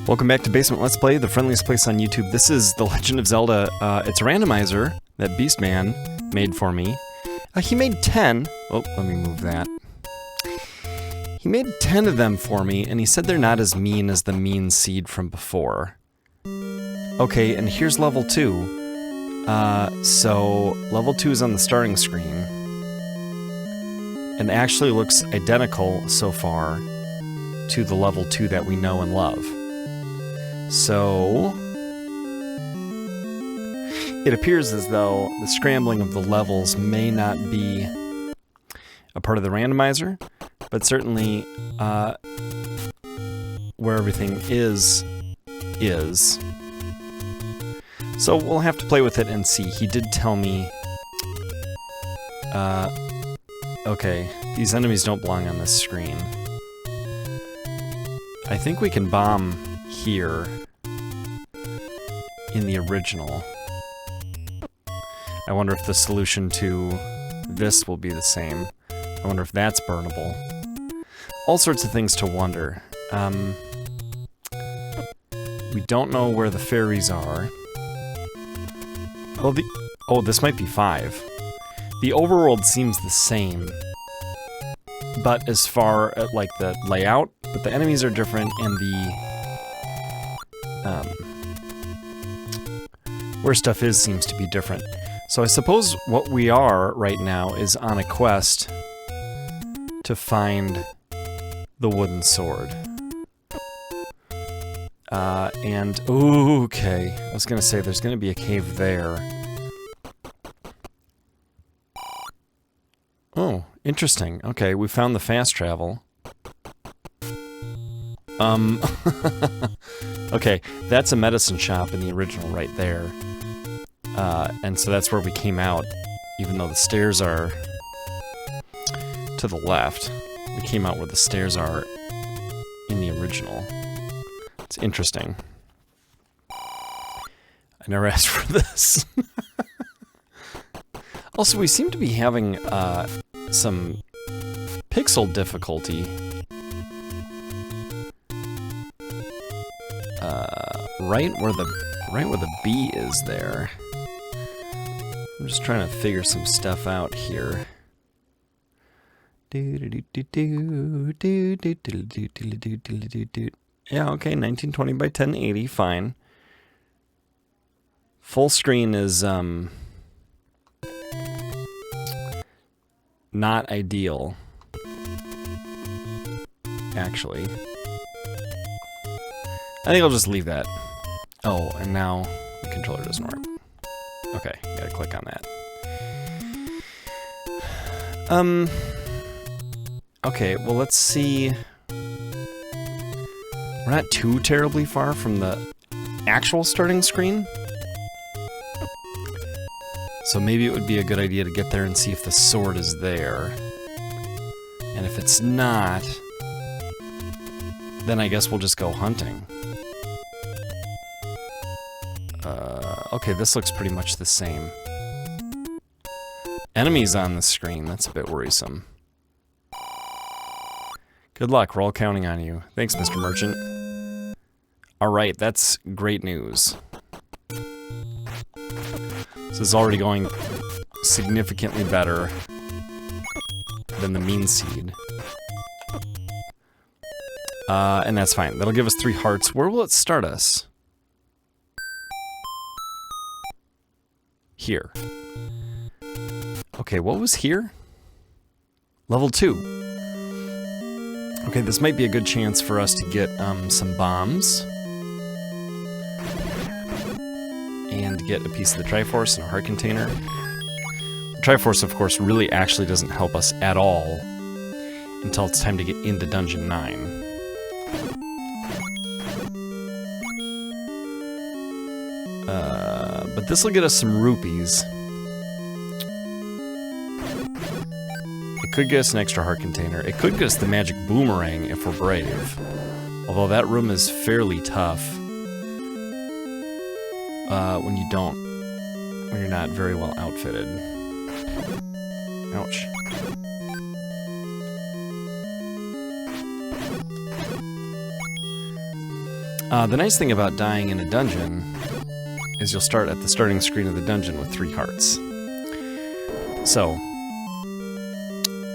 Welcome back to Basement Let's Play, the friendliest place on YouTube. This is the Legend of Zelda. It's a randomizer that Beastman made for me. He made 10. Oh, let me move that. He made 10 of them for me, and he said they're not as mean as the mean seed from before. Okay, and here's level 2. So level 2 is on the starting screen. And actually looks identical so far to the level 2 that we know and love. So it appears as though the scrambling of the levels may not be a part of the randomizer, but certainly where everything is. So we'll have to play with it and see. He did tell me, okay, these enemies don't belong on this screen. I think we can bomb here in the original. I wonder if the solution to this will be the same. I wonder if that's burnable. All sorts of things to wonder. We don't know where the fairies are. Oh, this might be 5. The overworld seems the same, but as far as like the layout, but the enemies are different, and the where stuff is seems to be different. So I suppose what we are right now is on a quest to find the wooden sword. And ooh, okay, I was gonna say there's gonna be a cave there. Oh, interesting. Okay, we found the fast travel. Okay, that's a medicine shop in the original right there. And so that's where we came out, even though the stairs are to the left. We came out where the stairs are in the original. It's interesting. I never asked for this. Also, we seem to be having some pixel difficulty. Right where the B is there. I'm just trying to figure some stuff out here. Yeah, okay, 1920 by 1080, fine. Full screen is not ideal, actually. I think I'll just leave that. Oh, and now the controller doesn't work. Okay, gotta click on that. Okay, well, let's see. We're not too terribly far from the actual starting screen. So maybe it would be a good idea to get there and see if the sword is there. And if it's not, then I guess we'll just go hunting. Okay, this looks pretty much the same. Enemies on the screen, that's a bit worrisome. Good luck, we're all counting on you. Thanks, Mr. Merchant. Alright, that's great news. This is already going significantly better than the mean seed. And that's fine. That'll give us 3 hearts. Where will it start us? Here. Okay, what was here? Level 2. Okay, this might be a good chance for us to get some bombs. And get a piece of the Triforce and a heart container. The Triforce, of course, really actually doesn't help us at all until it's time to get into Dungeon 9. But this will get us some rupees. It could get us an extra heart container. It could get us the magic boomerang if we're brave. Although that room is fairly tough. When you're not very well outfitted. Ouch. The nice thing about dying in a dungeon is you'll start at the starting screen of the dungeon with 3 hearts. So,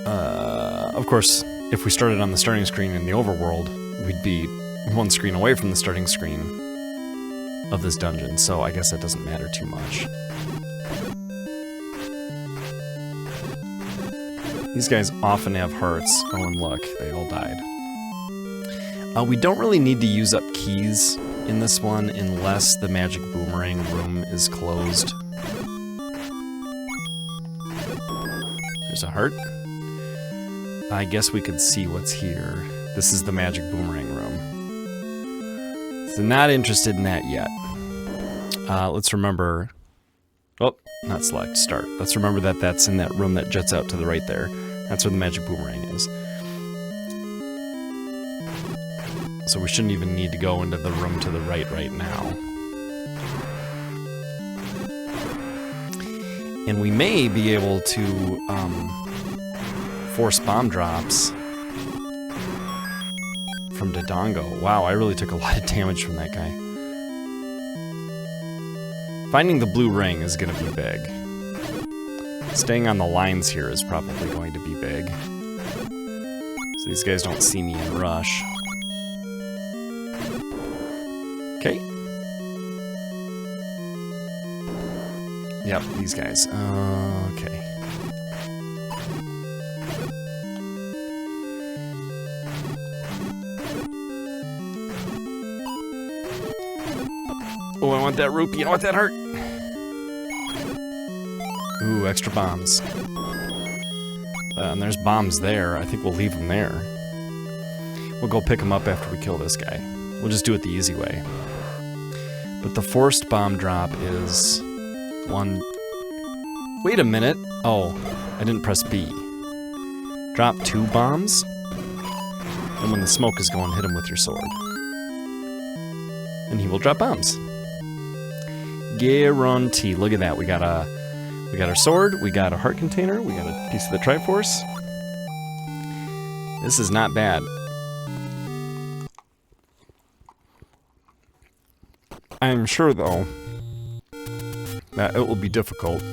of course, if we started on the starting screen in the overworld, we'd be 1 screen away from the starting screen of this dungeon, so I guess that doesn't matter too much. These guys often have hearts. Oh, and look, they all died. We don't really need to use up keys in this one unless the magic boomerang room is closed. There's a heart. I guess we could see what's here. This is the magic boomerang room. So not interested in that yet. Let's remember... Oh, not select, start. Let's remember that that's in that room that juts out to the right there. That's where the magic boomerang is. So we shouldn't even need to go into the room to the right now. And we may be able to force bomb drops from Dodongo. Wow, I really took a lot of damage from that guy. Finding the blue ring is going to be big. Staying on the lines here is probably going to be big. So these guys don't see me and rush. Okay. Yep, these guys. Okay. Oh, I want that rupee. I want that heart. Ooh, extra bombs. And there's bombs there. I think we'll leave them there. We'll go pick them up after we kill this guy. We'll just do it the easy way. But the forced bomb drop is... 1... Wait a minute. Oh, I didn't press B. Drop 2 bombs. And when the smoke is going, hit him with your sword. And he will drop bombs. Guarantee. Look at that. We got our sword, we got a heart container, we got a piece of the Triforce. This is not bad. I'm sure, though, that it will be difficult.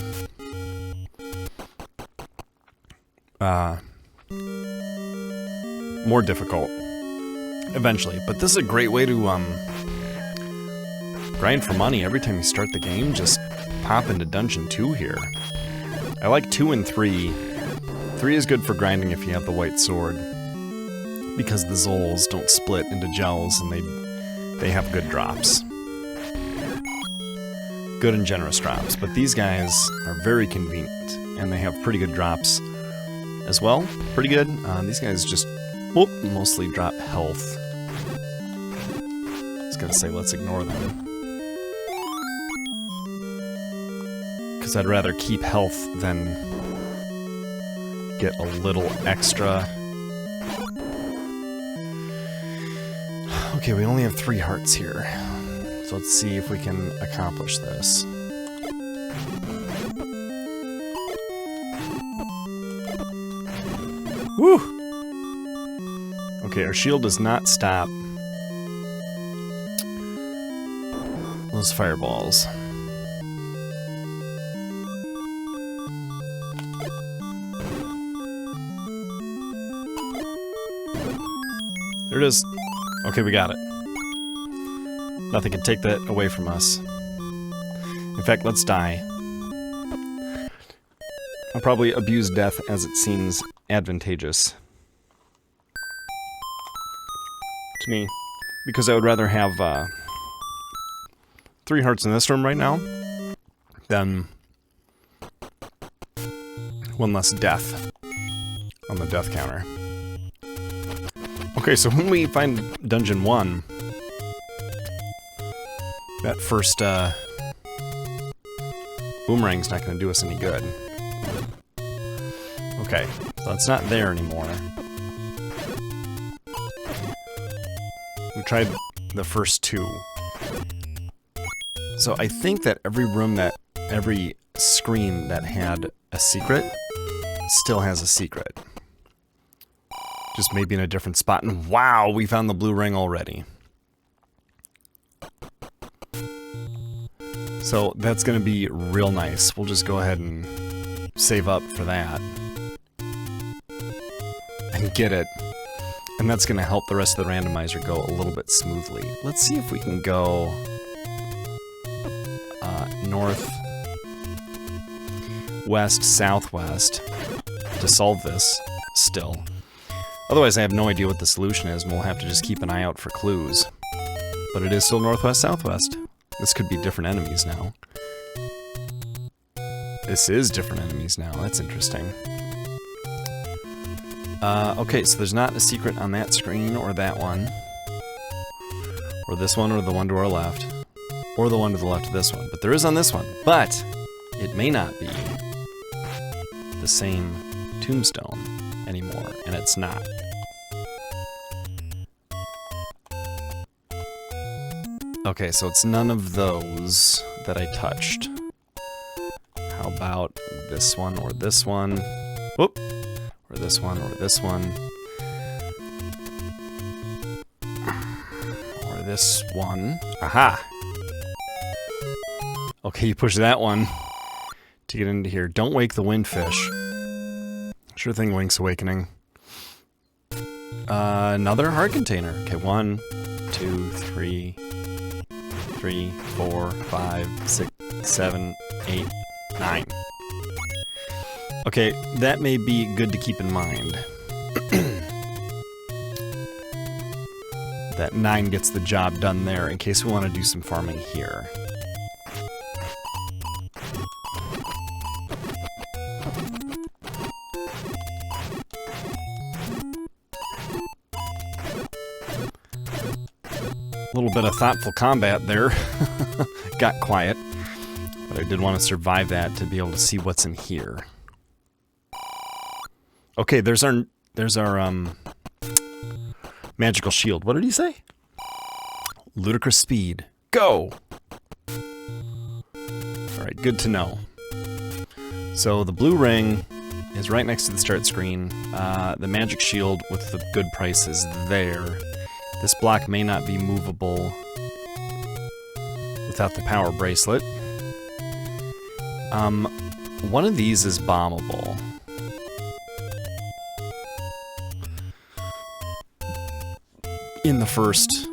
More difficult. Eventually. But this is a great way to, grind for money every time you start the game. Just pop into Dungeon 2 here. I like 2 and 3. 3 is good for grinding if you have the white sword, because the Zols don't split into gels and they have good drops. Good and generous drops, but these guys are very convenient and they have pretty good drops as well. Pretty good. These guys just mostly drop health. I was gonna say let's ignore them, because I'd rather keep health than get a little extra. Okay, we only have 3 hearts here. So let's see if we can accomplish this. Woo! Okay, our shield does not stop those fireballs. There it is. Okay, we got it. Nothing can take that away from us. In fact, let's die. I'll probably abuse death as it seems advantageous to me, because I would rather have 3 hearts in this room right now than 1 less death on the death counter. Okay, so when we find Dungeon 1, that first boomerang's not going to do us any good. Okay, so it's not there anymore. We tried the first 2. So I think that every screen that had a secret still has a secret. Just maybe in a different spot. And wow, we found the blue ring already. So that's going to be real nice. We'll just go ahead and save up for that. And get it. And that's going to help the rest of the randomizer go a little bit smoothly. Let's see if we can go north, west, southwest to solve this still. Otherwise I have no idea what the solution is, and we'll have to just keep an eye out for clues. But it is still northwest, southwest. This could be different enemies now. This is different enemies now. That's interesting. Okay, so there's not a secret on that screen, or that one. Or this one, or the one to our left. Or the one to the left of this one. But there is on this one. But it may not be the same tombstone anymore, and it's not. Okay, so it's none of those that I touched. How about this one, or this one? Whoop! Or this one, or this one. Or this one. Aha! Okay, you push that one to get into here. Don't wake the windfish. Sure thing, Wink's Awakening. Another heart container. Okay, 1, 2, 3, 4, 5, 6, 7, 8, 9. Okay, that may be good to keep in mind. That 9 gets the job done there, in case we want to do some farming here. A little bit of thoughtful combat there. Got quiet. But I did want to survive that to be able to see what's in here. Okay, there's our magical shield. What did he say? Ludicrous speed. Go! Alright, good to know. So the blue ring is right next to the start screen. The magic shield with the good price is there. This block may not be movable without the power bracelet. One of these is bombable. In the first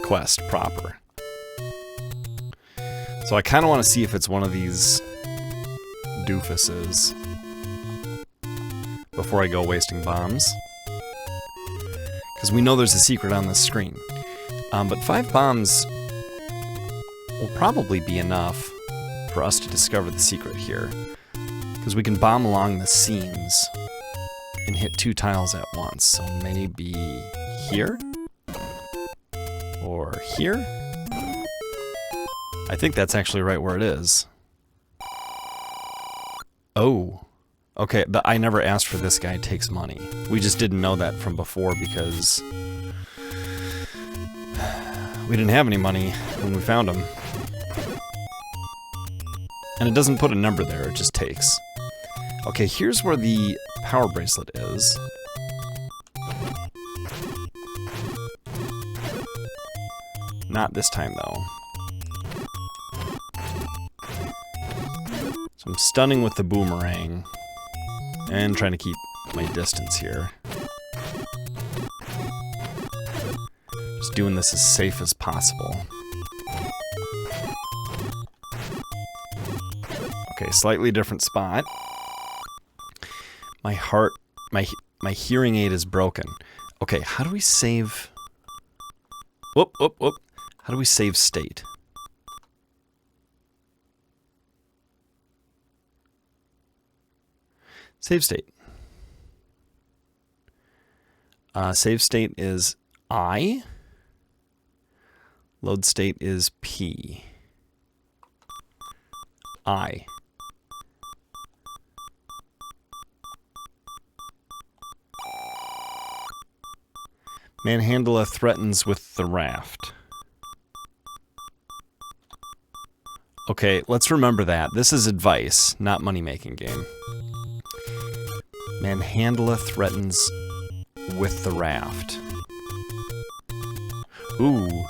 quest proper. So I kind of want to see if it's one of these doofuses before I go wasting bombs. Because we know there's a secret on this screen. But 5 bombs will probably be enough for us to discover the secret here. Because we can bomb along the seams and hit 2 tiles at once. So maybe here? Or here? I think that's actually right where it is. Oh. Okay, I never asked for this guy takes money. We just didn't know that from before because we didn't have any money when we found him. And it doesn't put a number there, it just takes. Okay, here's where the power bracelet is. Not this time, though. So I'm stunning with the boomerang. And trying to keep my distance here. Just doing this as safe as possible. Okay, slightly different spot. My heart, my hearing aid is broken. Okay, how do we save? Whoop, whoop, whoop. How do we save state? Save state. Save state is I. Load state is P. I. Manhandla threatens with the raft. Okay, let's remember that. This is advice, not money-making game. Manhandla threatens with the raft. Ooh.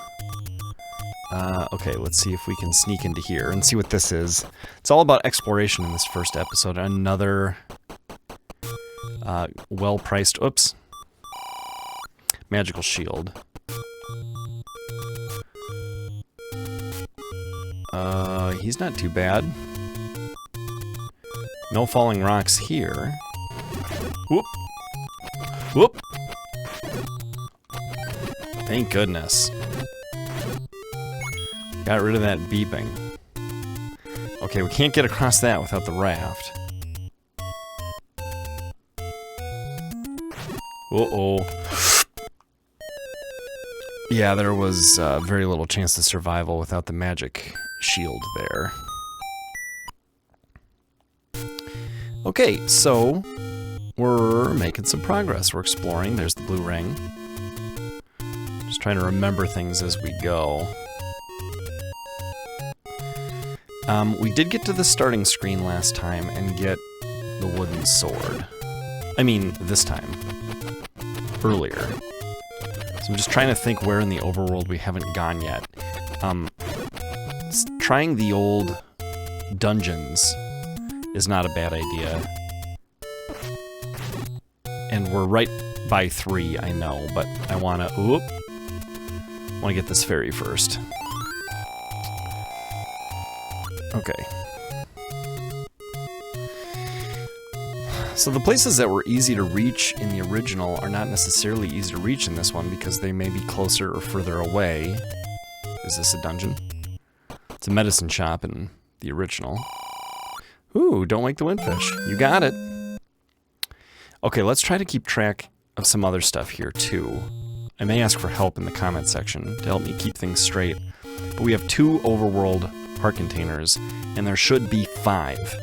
Okay, let's see if we can sneak into here and see what this is. It's all about exploration in this first episode. Another well-priced, oops, magical shield. He's not too bad. No falling rocks here. Whoop. Whoop. Thank goodness. Got rid of that beeping. Okay, we can't get across that without the raft. Uh-oh. Yeah, there was very little chance of survival without the magic shield there. Okay, so we're making some progress. We're exploring. There's the blue ring. Just trying to remember things as we go. We did get to the starting screen last time and get the wooden sword. I mean, this time. Earlier. So I'm just trying to think where in the overworld we haven't gone yet. Trying the old dungeons is not a bad idea. And we're right by 3, I know, but I want to get this ferry first. Okay. So the places that were easy to reach in the original are not necessarily easy to reach in this one because they may be closer or further away. Is this a dungeon? It's a medicine shop in the original. Ooh, don't wake the windfish. You got it. Okay, let's try to keep track of some other stuff here too. I may ask for help in the comment section to help me keep things straight. But we have 2 overworld heart containers, and there should be 5.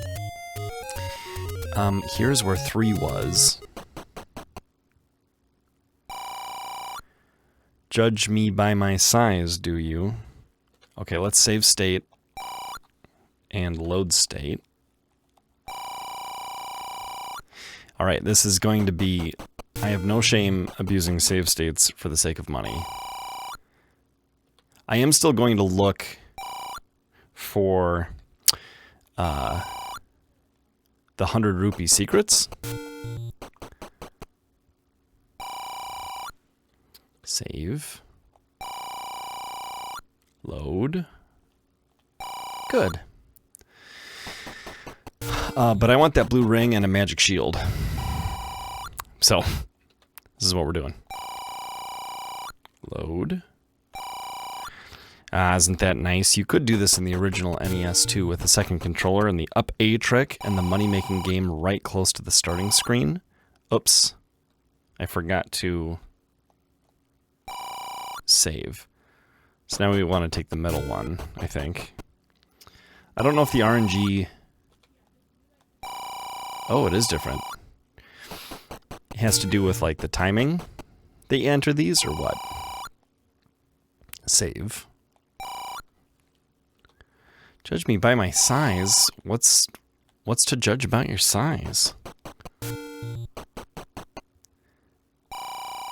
Here's where 3 was. Judge me by my size, do you? Okay, let's save state and load state. Alright, this is going to be... I have no shame abusing save states for the sake of money. I am still going to look for the 100 rupee secrets. Save. Load. Good. But I want that blue ring and a magic shield. So, this is what we're doing. Load. Isn't that nice? You could do this in the original NES too with the second controller and the up A trick and the money-making game right close to the starting screen. Oops. I forgot to save. So now we want to take the middle one, I think. I don't know if the RNG... Oh, it is different. It has to do with, like, the timing that you enter these, or what? Save. Judge me by my size? What's to judge about your size?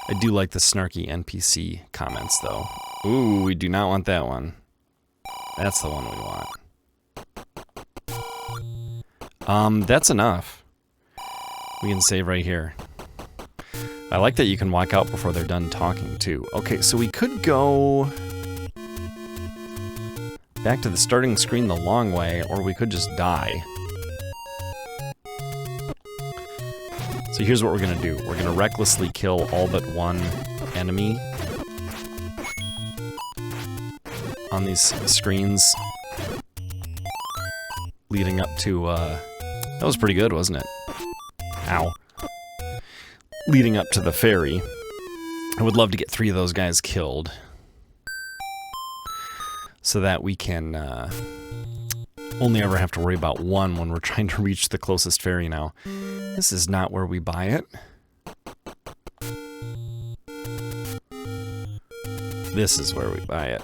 I do like the snarky NPC comments, though. Ooh, we do not want that one. That's the one we want. That's enough. We can save right here. I like that you can walk out before they're done talking, too. Okay, so we could go back to the starting screen the long way, or we could just die. So here's what we're gonna do. We're gonna recklessly kill all but one enemy on these screens leading up to, that was pretty good, wasn't it? Ow. Leading up to the ferry. I would love to get 3 of those guys killed so that we can only ever have to worry about one when we're trying to reach the closest ferry now. This is not where we buy it. This is where we buy it.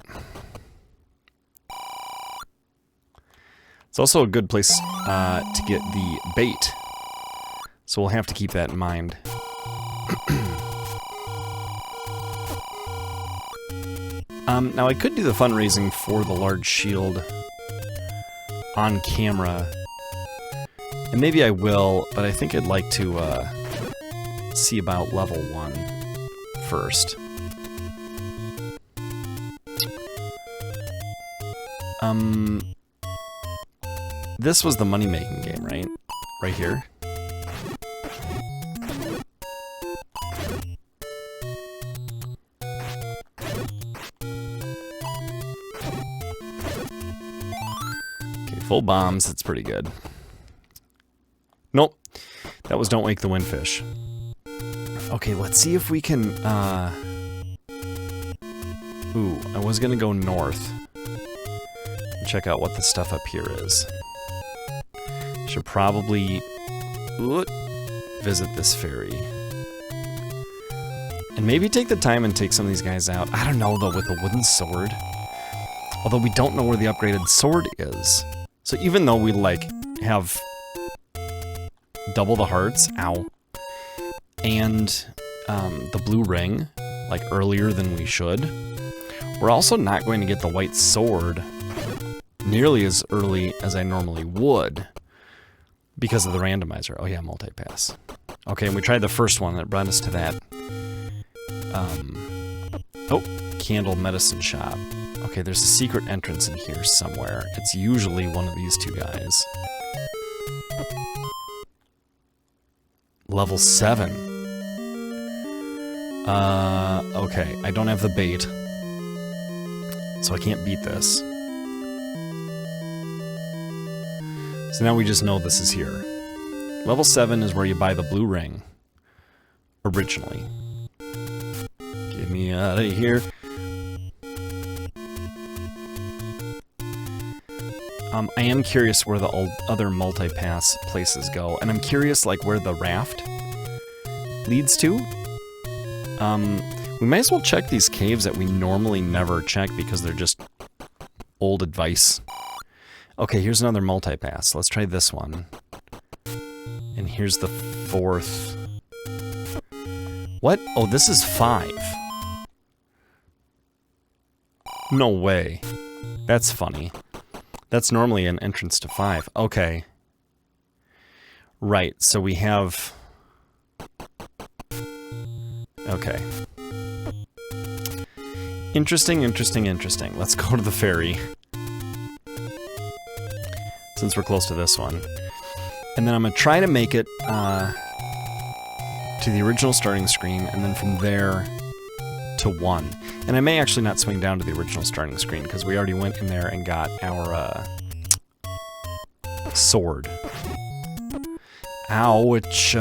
It's also a good place to get the bait, so we'll have to keep that in mind. Now I could do the fundraising for the large shield on camera. And maybe I will, but I think I'd like to see about level 1 first. This was the money-making game, right? Right here. Okay, full bombs, that's pretty good. Nope, that was Don't Wake the Windfish. Okay, let's see if we can, Ooh, I was gonna go north. Check out what the stuff up here is. Should probably visit this ferry. And maybe take the time and take some of these guys out. I don't know, though, with the wooden sword. Although we don't know where the upgraded sword is. So even though we, like, have double the hearts, ow, and the blue ring, like, earlier than we should, we're also not going to get the white sword nearly as early as I normally would because of the randomizer. Oh yeah, multi-pass. Okay, and we tried the first one that brought us to that. Oh, candle medicine shop. Okay, there's a secret entrance in here somewhere. It's usually one of these two guys. Level 7. Okay, I don't have the bait, so I can't beat this. So now we just know this is here. Level 7 is where you buy the blue ring. Originally. Get me out of here. I am curious where the other multi-pass places go. And I'm curious, like, where the raft leads to. We might as well check these caves that we normally never check because they're just old advice. Okay, here's another multi-pass. Let's try this one. And here's the 4th. What? Oh, this is 5. No way. That's funny. That's normally an entrance to 5. Okay. Right, so we have... Okay. Interesting, interesting, interesting. Let's go to the ferry. Since we're close to this one. And then I'm going to try to make it to the original starting screen, and then from there to 1. And I may actually not swing down to the original starting screen, because we already went in there and got our sword. Ouch.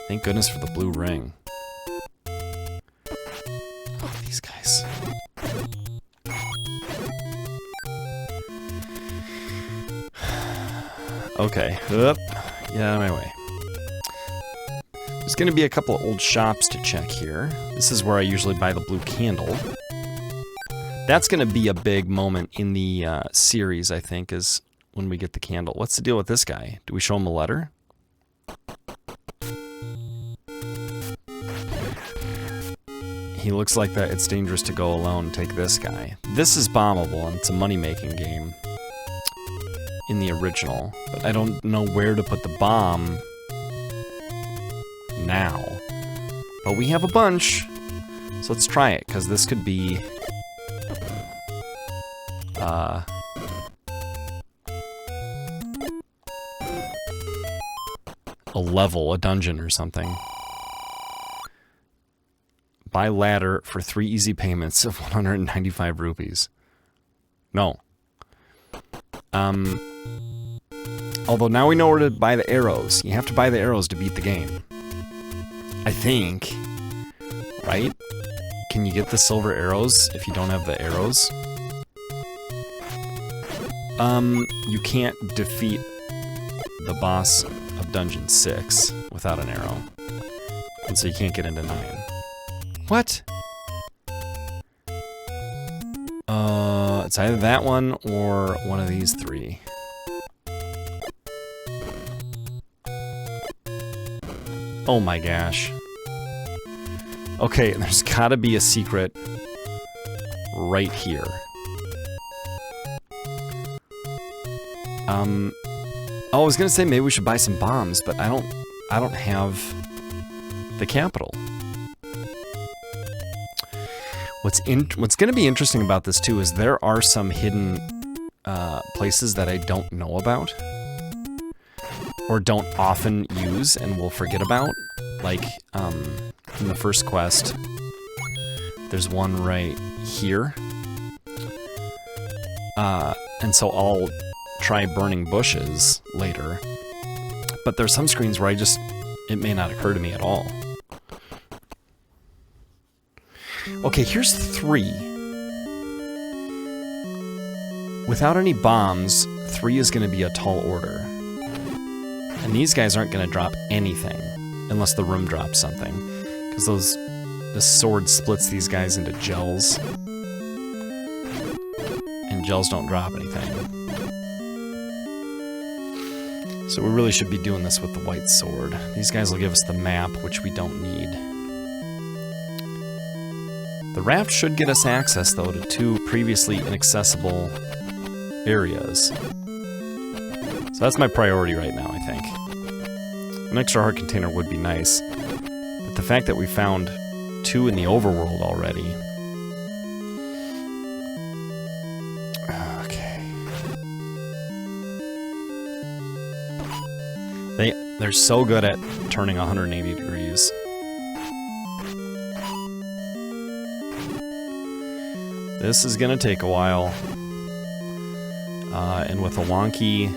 Thank goodness for the blue ring. Oh, these guys. Okay, get out of my way. There's going to be a couple of old shops to check here. This is where I usually buy the blue candle. That's going to be a big moment in the series, I think, is when we get the candle. What's the deal with this guy? Do we show him a letter? He looks like that it's dangerous to go alone. Take this guy. This is bombable, and it's a money-making game in the original, but I don't know where to put the bomb now. But we have a bunch, so let's try it, because this could be a level, a dungeon or something. Buy ladder for 3 easy payments of 195 rupees. No. Although now we know where to buy the arrows. You have to buy the arrows to beat the game. I think. Right? Can you get the silver arrows if you don't have the arrows? You can't defeat the boss of Dungeon 6 without an arrow. And so you can't get into 9. What? It's either that one or one of these 3. Oh my gosh. Okay, there's gotta be a secret right here. Oh, I was gonna say maybe we should buy some bombs, but I don't have the capital. What's gonna be interesting about this too is there are some hidden places that I don't know about, or don't often use and will forget about. Like, in the first quest, there's one right here. And so I'll try burning bushes later. But there's some screens where it may not occur to me at all. Okay, here's 3. Without any bombs, 3 is going to be a tall order. And these guys aren't going to drop anything, unless the room drops something. Because this sword splits these guys into gels. And gels don't drop anything. So we really should be doing this with the white sword. These guys will give us the map, which we don't need. The raft should get us access, though, to 2 previously inaccessible areas. So that's my priority right now, I think. An extra heart container would be nice, but the fact that we found 2 in the overworld already... Okay. They're so good at turning 180 degrees. This is gonna take a while. And with a wonky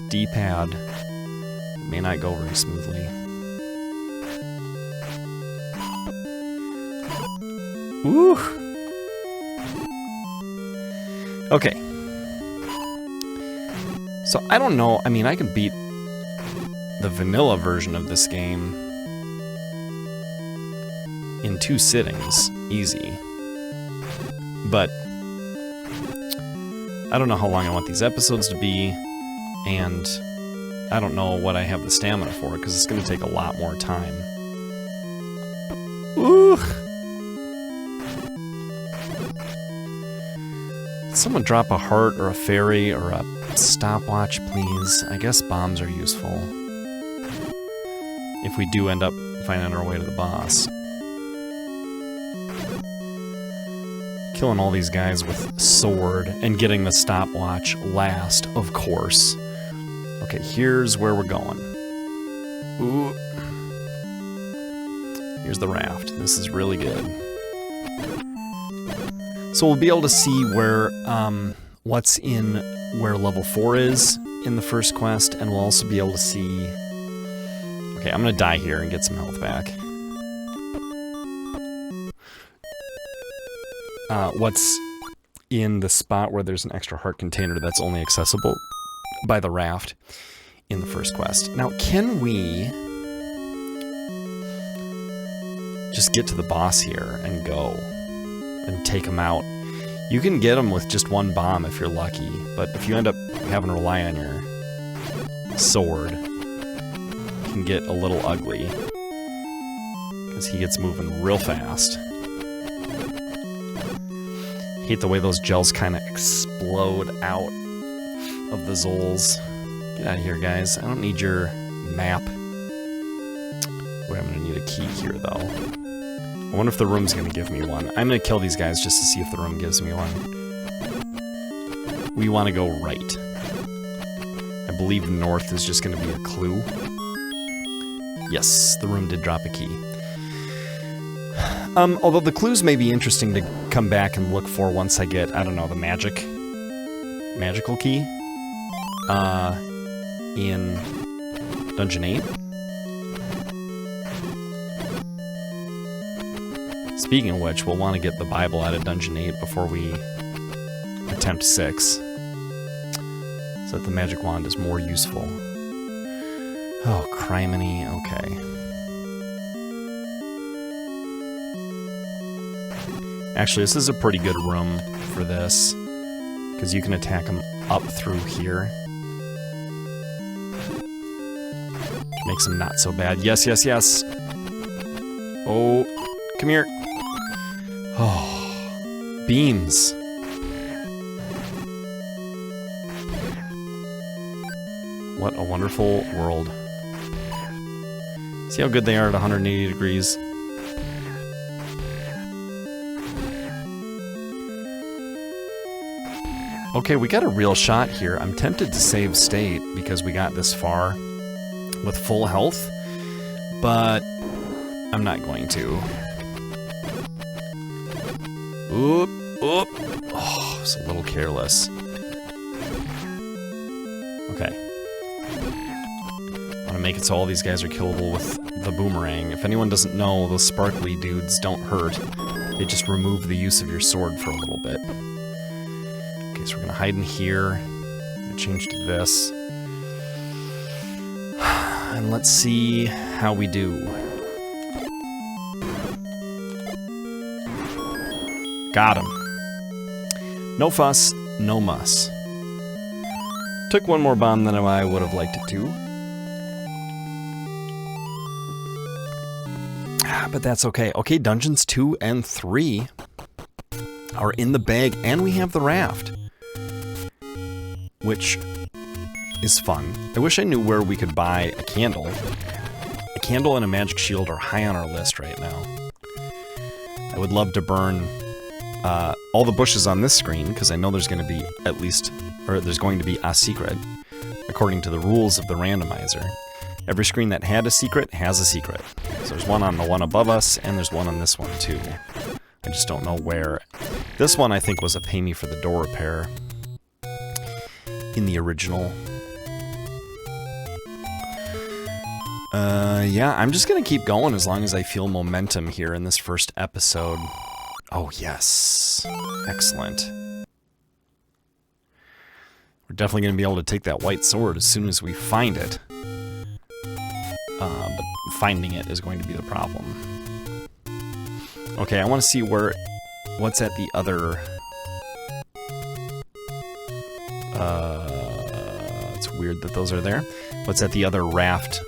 D-pad, it may not go very smoothly. Woo! Okay. So I don't know, I mean, I could beat the vanilla version of this game in 2 sittings, easy. But I don't know how long I want these episodes to be, and I don't know what I have the stamina for, because it's going to take a lot more time. Ooh! Someone drop a heart or a fairy or a stopwatch, please. I guess bombs are useful. If we do end up finding our way to the boss. Killing all these guys with sword and getting the stopwatch last, of course. Okay, here's where we're going. Ooh. Here's the raft. This is really good. So we'll be able to see where, what's in where level 4 is in the first quest, and we'll also be able to see... Okay, I'm gonna die here and get some health back. What's in the spot where there's an extra heart container that's only accessible by the raft in the first quest. Now, can we just get to the boss here and go and take him out? You can get him with just 1 bomb if you're lucky, but if you end up having to rely on your sword, it can get a little ugly because he gets moving real fast. Hate the way those gels kind of explode out of the Zols. Get out of here, guys. I don't need your map. Wait, I'm gonna need a key here, though. I wonder if the room's gonna give me one. I'm gonna kill these guys just to see if the room gives me one. We want to go right. I believe north is just gonna be a clue. Yes, the room did drop a key. Although the clues may be interesting to come back and look for once I get, I don't know, the magical key, in Dungeon 8. Speaking of which, we'll want to get the Bible out of Dungeon 8 before we attempt 6, so that the magic wand is more useful. Oh, criminy, okay. Actually, this is a pretty good room for this, because you can attack them up through here. Which makes them not so bad. Yes, yes, yes! Oh, come here. Oh, beams. What a wonderful world. See how good they are at 180 degrees? Okay, we got a real shot here. I'm tempted to save state because we got this far with full health, but I'm not going to. Oop, oop. Oh, it's a little careless. Okay. I want to make it so all these guys are killable with the boomerang. If anyone doesn't know, those sparkly dudes don't hurt. They just remove the use of your sword for a little bit. Okay, so we're gonna hide in here. I'm gonna change to this. And let's see how we do. Got him. No fuss, no muss. Took one more bomb than I would have liked it to. But that's okay. Okay, Dungeons 2 and 3 are in the bag, and we have the raft, which is fun. I wish I knew where we could buy a candle. A candle and a magic shield are high on our list right now. I would love to burn all the bushes on this screen, because I know there's going to be at least, or there's going to be a secret, according to the rules of the randomizer. Every screen that had a secret has a secret. So there's one on the one above us, and there's one on this one too. I just don't know where. This one I think was a pay me for the door repair in the original. Yeah, I'm just gonna keep going as long as I feel momentum here in this first episode. Oh yes, excellent. We're definitely gonna be able to take that white sword as soon as we find it. But finding it is going to be the problem. Okay, I want to see what's at the other... it's weird that those are there. What's at the other raft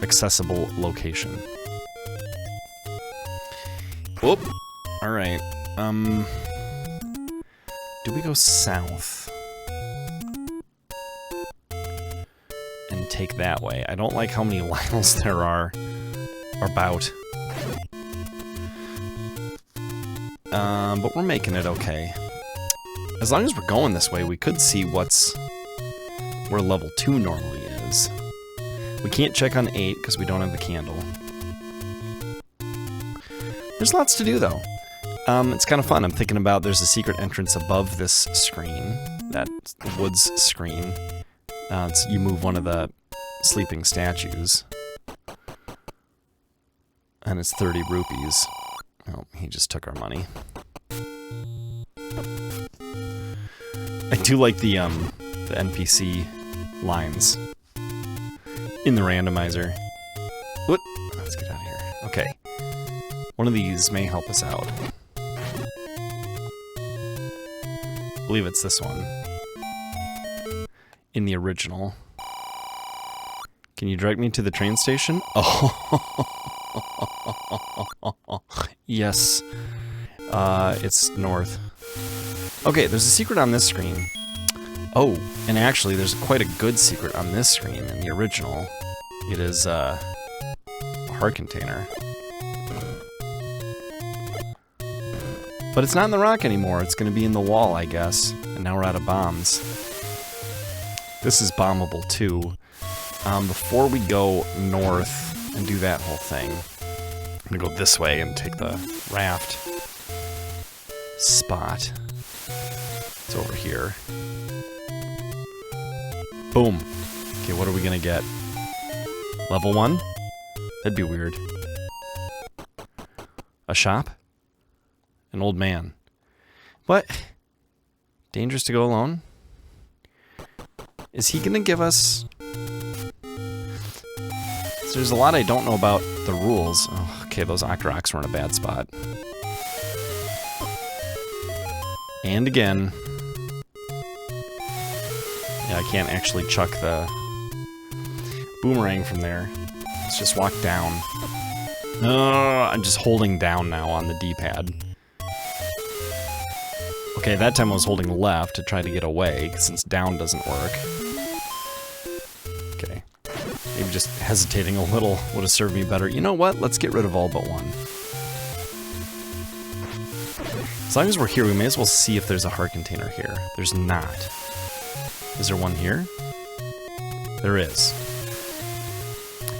accessible location? Whoop! Alright, do we go south? And take that way. I don't like how many Lionels there are about. But we're making it okay. As long as we're going this way, we could see where level 2 normally is. We can't check on 8 because we don't have the candle. There's lots to do though. It's kind of fun. I'm thinking about there's a secret entrance above this screen, that woods screen. You move one of the sleeping statues. And it's 30 rupees. Oh, he just took our money. I do like the NPC lines in the randomizer. What? Let's get out of here. Okay. One of these may help us out. I believe it's this one. In the original. Can you direct me to the train station? Oh. Yes. It's north. Okay, there's a secret on this screen. Oh, and actually there's quite a good secret on this screen in the original. It is a heart container. But it's not in the rock anymore. It's going to be in the wall, I guess. And now we're out of bombs. This is bombable too. Before we go north and do that whole thing, I'm gonna go this way and take the raft spot. It's over here. Boom. Okay, what are we gonna get? Level 1? That'd be weird. A shop? An old man. What? Dangerous to go alone? Is he gonna give us... So there's a lot I don't know about the rules. Oh, okay, those Octoroks were in a bad spot. And again. Yeah, I can't actually chuck the boomerang from there. Let's just walk down. I'm just holding down now on the D-pad. Okay, that time I was holding left to try to get away, since down doesn't work. Okay. Maybe just hesitating a little would have served me better. You know what? Let's get rid of all but one. As long as we're here, we may as well see if there's a heart container here. There's not. Is there one here? There is.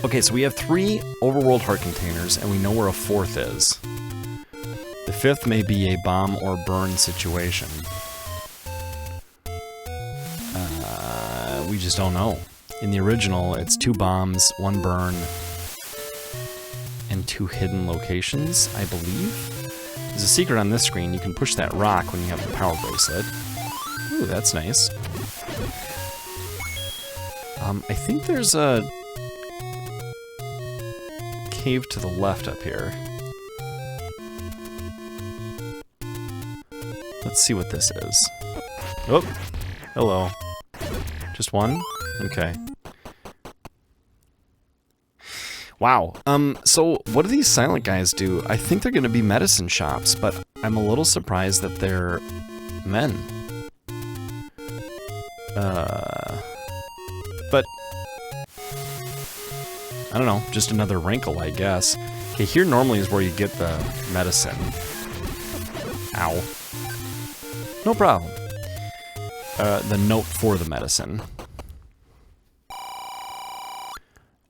Okay, so we have 3 overworld heart containers, and we know where a 4th is. The 5th may be a bomb or burn situation. We just don't know. In the original, it's 2 bombs, 1 burn, and 2 hidden locations, I believe. There's a secret on this screen. You can push that rock when you have the power bracelet. Ooh, that's nice. I think there's a cave to the left up here. Let's see what this is. Oh, hello. Just one? Okay. Wow. So what do these silent guys do? I think they're gonna be medicine shops, but I'm a little surprised that they're men. But I don't know, just another wrinkle, I guess. Okay, here normally is where you get the medicine. Ow. No problem. The note for the medicine.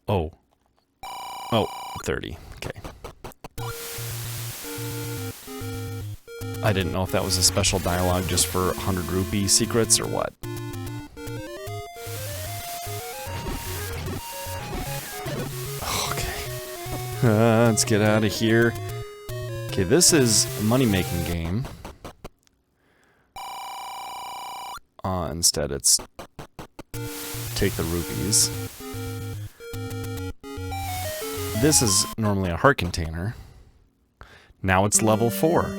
Oh. Oh, 30. Okay. I didn't know if that was a special dialogue just for 100 rupee secrets or what. Okay. Let's get out of here. Okay, this is a money-making game. Instead it's take the rupees. This is normally a heart container. Now it's level 4.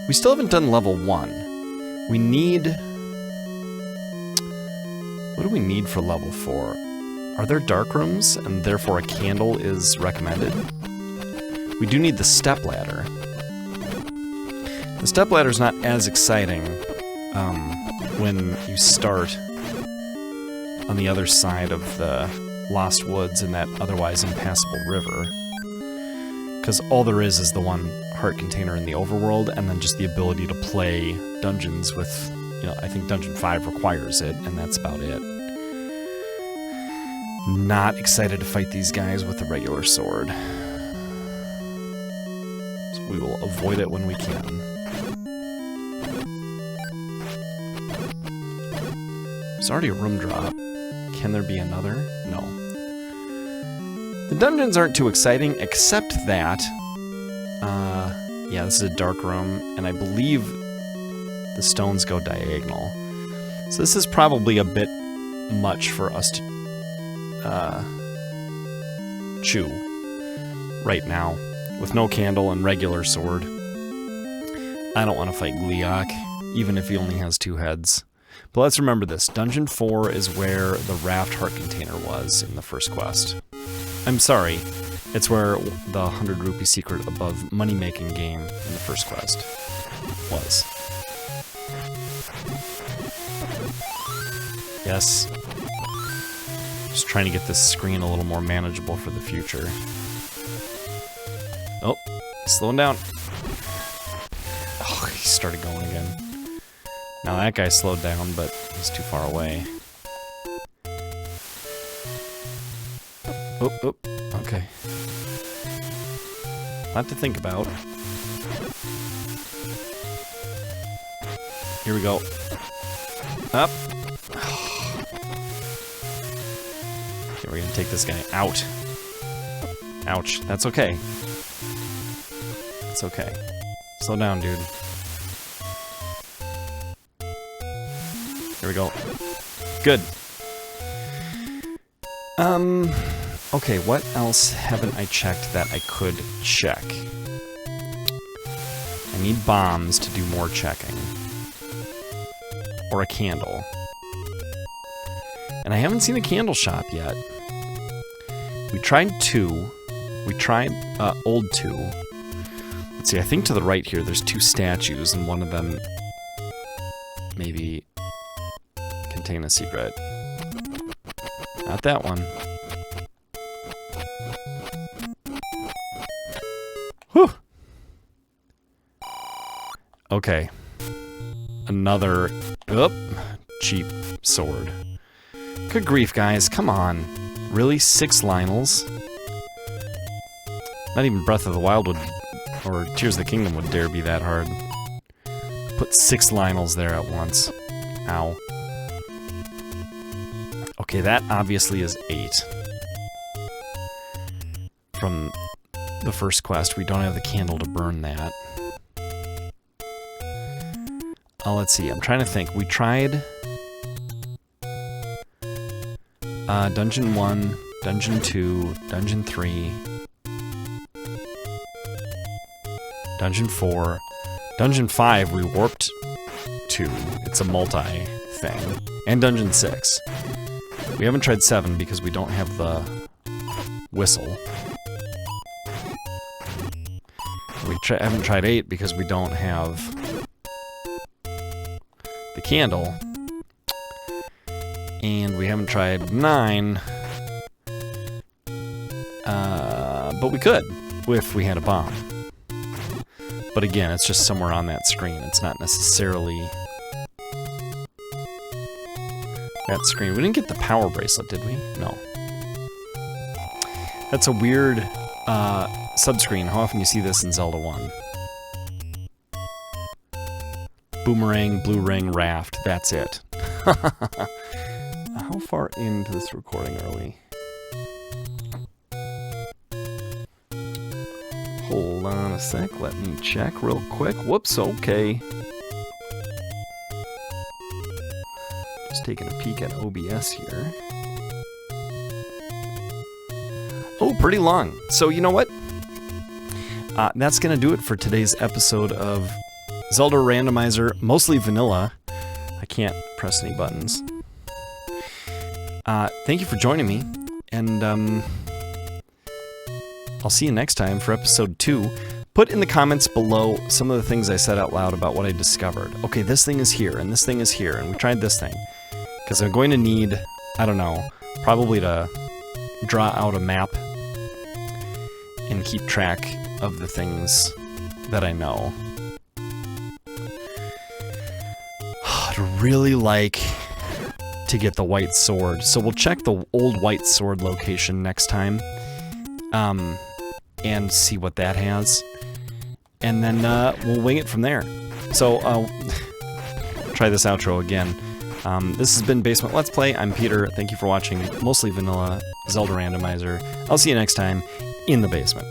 We still haven't done level 1. We need... What do we need for level 4? Are there dark rooms, and therefore a candle is recommended? We do need the stepladder. The stepladder is not as exciting when you start on the other side of the Lost Woods in that otherwise impassable river. Because all there is the one heart container in the overworld, and then just the ability to play dungeons with, you know, I think Dungeon 5 requires it, and that's about it. Not excited to fight these guys with a regular sword. So we will avoid it when we can. There's already a room drop. Can there be another? No. The dungeons aren't too exciting, except that... yeah, this is a dark room, and I believe the stones go diagonal. So this is probably a bit much for us to chew right now. With no candle and regular sword. I don't want to fight Gleeok, even if he only has 2 heads. But let's remember this. Dungeon 4 is where the raft heart container was in the first quest. I'm sorry. It's where the 100 rupee secret above money-making game in the first quest was. Yes. Just trying to get this screen a little more manageable for the future. Oh, slowing down. Oh, he started going again. Now that guy slowed down, but he's too far away. Oh, oh, okay. Lot to think about. Here we go. Up. Okay, we're gonna take this guy out. Ouch. That's okay. It's okay. Slow down, dude. Here we go. Good. Okay, what else haven't I checked that I could check? I need bombs to do more checking. Or a candle. And I haven't seen a candle shop yet. We tried 2. We tried old 2. Let's see, I think to the right here there's 2 statues, and one of them maybe contain a secret. Not that one. Whew. Okay. Another, cheap sword. Good grief, guys, come on. Really? 6 Lionels? Not even Breath of the Wild would, or Tears of the Kingdom would dare be that hard. Put 6 Lionels there at once. Ow. Okay, that obviously is 8. From the first quest, we don't have the candle to burn that. Let's see, I'm trying to think. We tried Dungeon 1, Dungeon 2, Dungeon 3, Dungeon 4, Dungeon 5 we warped to. It's a multi-thing. And Dungeon 6. We haven't tried 7 because we don't have the whistle. We haven't tried 8 because we don't have the candle. And we haven't tried 9, but we could if we had a bomb. But again, it's just somewhere on that screen. It's not necessarily that screen. We didn't get the power bracelet, did we? No. That's a weird subscreen. How often you see this in Zelda 1? Boomerang, blue ring, raft. That's it. How far into this recording are we? Hold on a sec, let me check real quick. Whoops, okay. Just taking a peek at OBS here. Oh, pretty long. So you know what? That's gonna do it for today's episode of Zelda Randomizer, mostly vanilla. I can't press any buttons. Thank you for joining me, and I'll see you next time for episode 2. Put in the comments below some of the things I said out loud about what I discovered. Okay, this thing is here, and this thing is here, and we tried this thing. Because I'm going to need, I don't know, probably to draw out a map and keep track of the things that I know. I'd really like to get the white sword, so we'll check the old white sword location next time, and see what that has, and then we'll wing it from there. So try this outro again. This has been Basement Let's Play. I'm Peter. Thank you for watching mostly vanilla Zelda Randomizer. I'll see you next time in the basement.